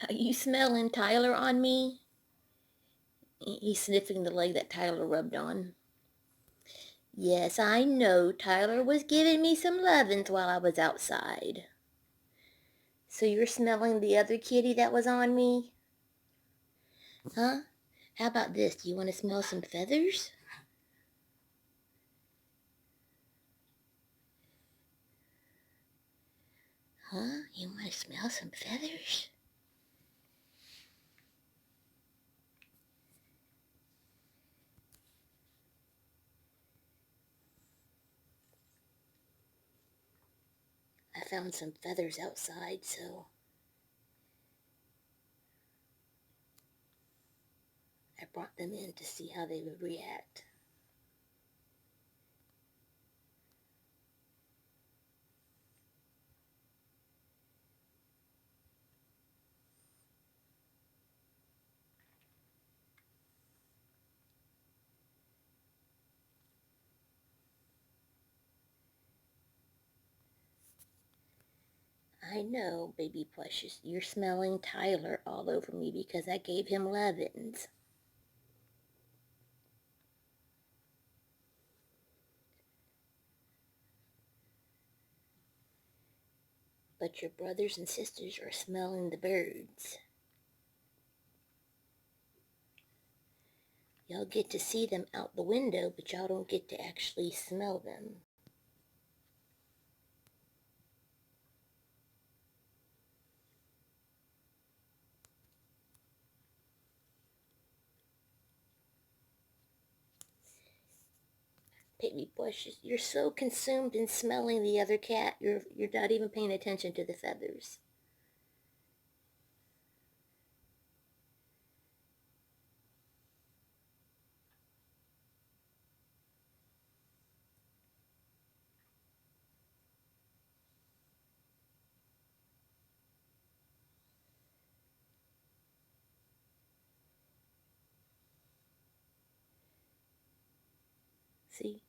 Are you smelling Tyler on me? He's sniffing the leg that Tyler rubbed on. Yes, I know. Tyler was giving me some lovin's while I was outside. So you're smelling the other kitty that was on me? Huh? How about this? Do you want to smell some feathers? Huh? You want to smell some feathers? I found some feathers outside, so I brought them in to see how they would react. I know, baby precious, you're smelling Tyler all over me because I gave him lovin's. But your brothers and sisters are smelling the birds. Y'all get to see them out the window, but y'all don't get to actually smell them. Baby precious, you're so consumed in smelling the other cat, you're not even paying attention to the feathers. See?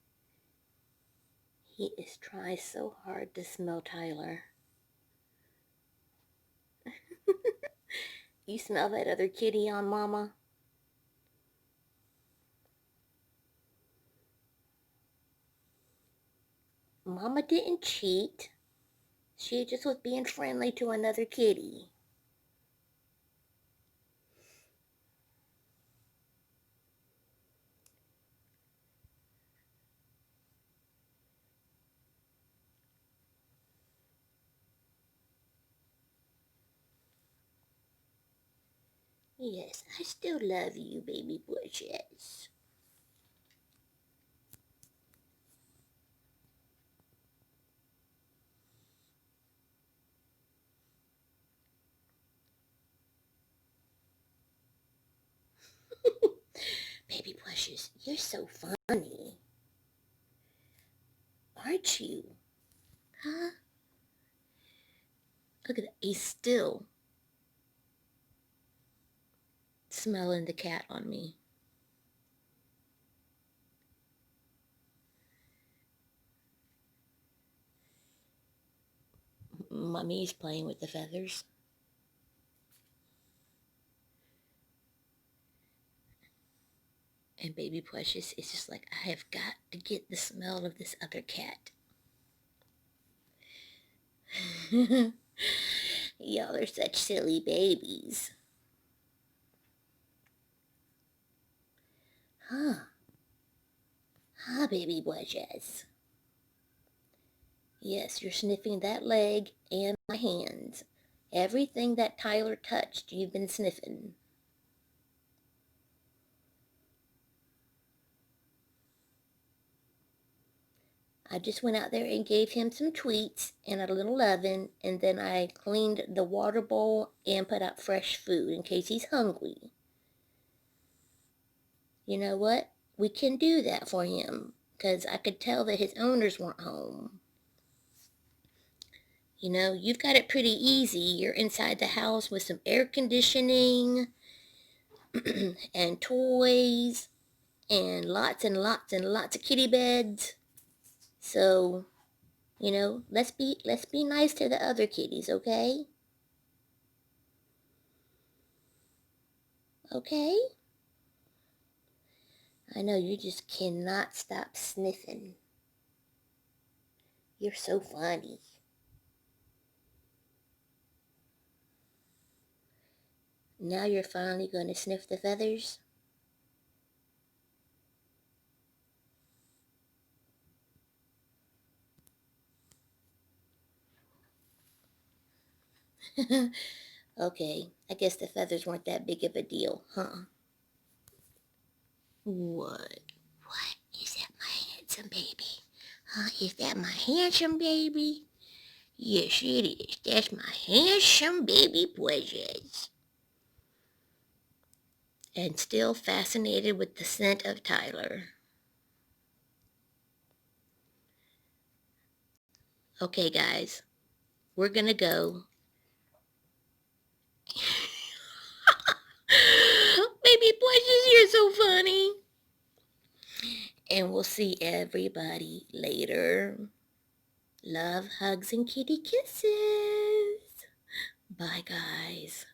He is trying so hard to smell Tyler. You smell that other kitty on Mama? Mama didn't cheat. She just was being friendly to another kitty. Yes, I still love you, baby precious. Baby precious, you're so funny. Aren't you? Huh? Look at that. He's still smelling the cat on me. Mommy's playing with the feathers. And baby precious is just like, I have got to get the smell of this other cat. Y'all are such silly babies. Huh. Huh, baby precious. Yes, you're sniffing that leg and my hands. Everything that Tyler touched, you've been sniffing. I just went out there and gave him some treats and a little lovin', and then I cleaned the water bowl and put out fresh food in case he's hungry. You know what? We can do that for him, 'cause I could tell that his owners weren't home. You know, you've got it pretty easy. You're inside the house with some air conditioning and toys and lots and lots and lots of kitty beds. So, you know, let's be nice to the other kitties, okay? Okay? I know you just cannot stop sniffing. You're so funny. Now you're finally going to sniff the feathers? Okay, I guess the feathers weren't that big of a deal, huh? What? What? Is that my handsome baby? Huh? Is that my handsome baby? Yes, it is. That's my handsome baby Precious. And still fascinated with the scent of Tyler. Okay, guys, we're gonna go. Baby Precious, you're so funny. And we'll see everybody later. Love, hugs, and kitty kisses. Bye, guys.